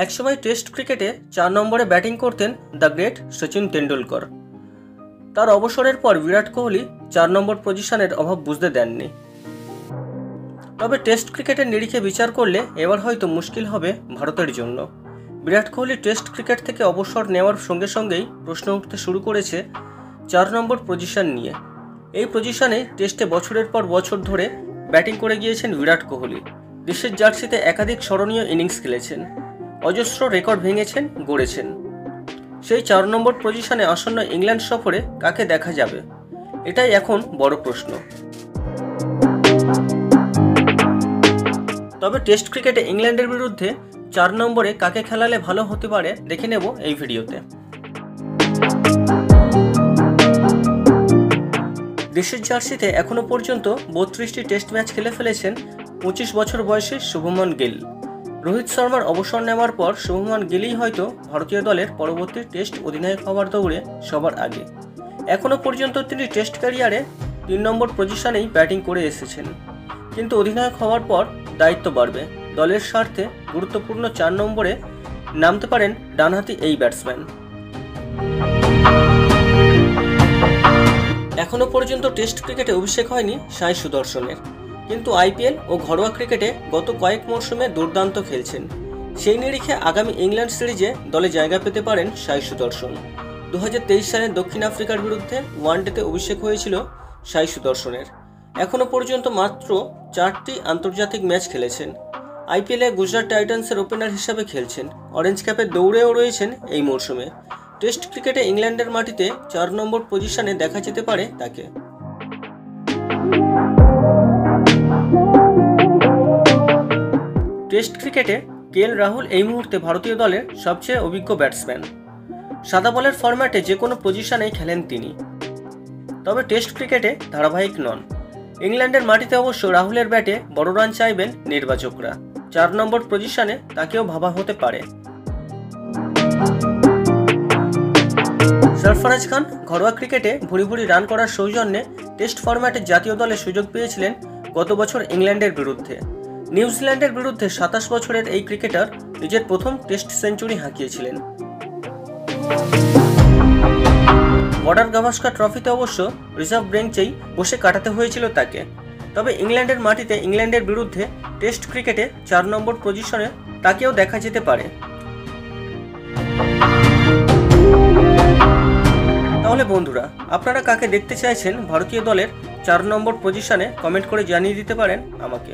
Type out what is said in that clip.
একসময় টেস্ট ক্রিকেটে 4 নম্বরে ব্যাটিং করতেন দ্য গ্রেট সচিন তেন্ডুলকর। তার অবসরের পর বিরাট কোহলি 4 নম্বর পজিশনের অভাব বুঝতে দেননি। তবে টেস্ট ক্রিকেটের নিরিখে বিচার করলে এবার হয়তো মুশকিল হবে ভারতের জন্য। বিরাট কোহলি টেস্ট ক্রিকেট থেকে অবসর নেওয়ার সঙ্গে সঙ্গেই প্রশ্ন উঠতে শুরু করেছে 4 নম্বর পজিশন নিয়ে। এই পজিশনে টেস্টে বছরের পর বছর ধরে ব্যাটিং করে গিয়েছেন বিরাট কোহলি। দেশের জার্সিতে একাধিক স্মরণীয় ইনিংস খেলেছেন, অজস্র রেকর্ড ভেঙেছেন, গড়েছেন। সেই 4 নম্বর পজিশনে আসন্ন ইংল্যান্ড সফরে কাকে দেখা যাবে, এটাই এখন বড় প্রশ্ন। তবে টেস্ট ক্রিকেটে ইংল্যান্ডের বিরুদ্ধে 4 নম্বরে কাকে খেলালে ভালো হতে পারে দেখে নেব এই ভিডিওতে। দেশের জার্সিতে এখনো পর্যন্ত 32টি টেস্ট ম্যাচ খেলে ফেলেছেন 25 বছর বয়সী শুভমান গিল। রোহিত শর্মার অবসর নেওয়ার পর শুভমান গিলই হয়তো ভারতীয় দলের পরবর্তী টেস্ট অধিনায়ক হওয়ার দৌড়ে সবার আগে। এখনো পর্যন্ত তিনি টেস্ট ক্যারিয়ারে 3 নম্বর পজিশনেই ব্যাটিং করে এসেছেন, কিন্তু অধিনায়ক হওয়ার পর দায়িত্ব বাড়বে। দলের স্বার্থে গুরুত্বপূর্ণ 4 নম্বরে নামতে পারেন ডানহাতি এই ব্যাটসম্যান। এখনো পর্যন্ত টেস্ট ক্রিকেটে অভিষেক হয়নি সাই সুদর্শনের, কিন্তু আইপিএল ও ঘরোয়া ক্রিকেটে গত কয়েক মরশুমে দুর্দান্ত খেলছেন। সেই নিরিখে আগামী ইংল্যান্ড সিরিজে দলে জায়গা পেতে পারেন সাই সুদর্শন। 2023 সালে দক্ষিণ আফ্রিকার বিরুদ্ধে ওয়ানডেতে অভিষেক হয়েছিল সাই সুদর্শনের। এখনো পর্যন্ত মাত্র 4টি আন্তর্জাতিক ম্যাচ খেলেছেন। আইপিএলে গুজরাট টাইটান্সের ওপেনার হিসাবে খেলছেন। অরেঞ্জ ক্যাপের দৌড়েও রয়েছেন এই মরশুমে। টেস্ট ক্রিকেটে ইংল্যান্ডের মাটিতে 4 নম্বর পজিশনে দেখা যেতে পারে তাকে। টেস্ট ক্রিকেটে কেএল রাহুল এই মুহূর্তে ভারতীয় দলের সবচেয়ে অভিজ্ঞ ব্যাটসম্যান। সাদা বলের ফরম্যাটে যে কোনো পজিশনেই খেলেন তিনি, তবে টেস্ট ক্রিকেটে ধারাবাহিক নন। ইংল্যান্ডের মাটিতে অবশ্য রাহুলের ব্যাটে বড় রান চাইবেন নির্বাচকরা। 4 নম্বর পজিশনে তাকেও ভাবা হতে পারে। সরফরাজ খান ঘরোয়া ক্রিকেটে ভুরি ভুরি রান করার সৌজন্যে টেস্ট ফরম্যাটে জাতীয় দলে সুযোগ পেয়েছিলেন গত বছর ইংল্যান্ডের বিরুদ্ধে। নিউজিল্যান্ডের বিরুদ্ধে 27 বছরের এই ক্রিকেটার নিজের প্রথম টেস্ট সেঞ্চুরি হাঁকিয়েছিলেন। বর্ডার গাভাস্কার ট্রফিতে অবশ্য রিজার্ভ বেঞ্চেই বসে কাটাতে হয়েছিল তাকে। তবে ইংল্যান্ডের মাটিতে ইংল্যান্ডের বিরুদ্ধে টেস্ট ক্রিকেটে 4 নম্বর পজিশনে তাকেও দেখা যেতে পারে। তাহলে বন্ধুরা, আপনারা কাকে দেখতে চাইছেন ভারতীয় দলের 4 নম্বর পজিশনে কমেন্ট করে জানিয়ে দিতে পারেন আমাকে।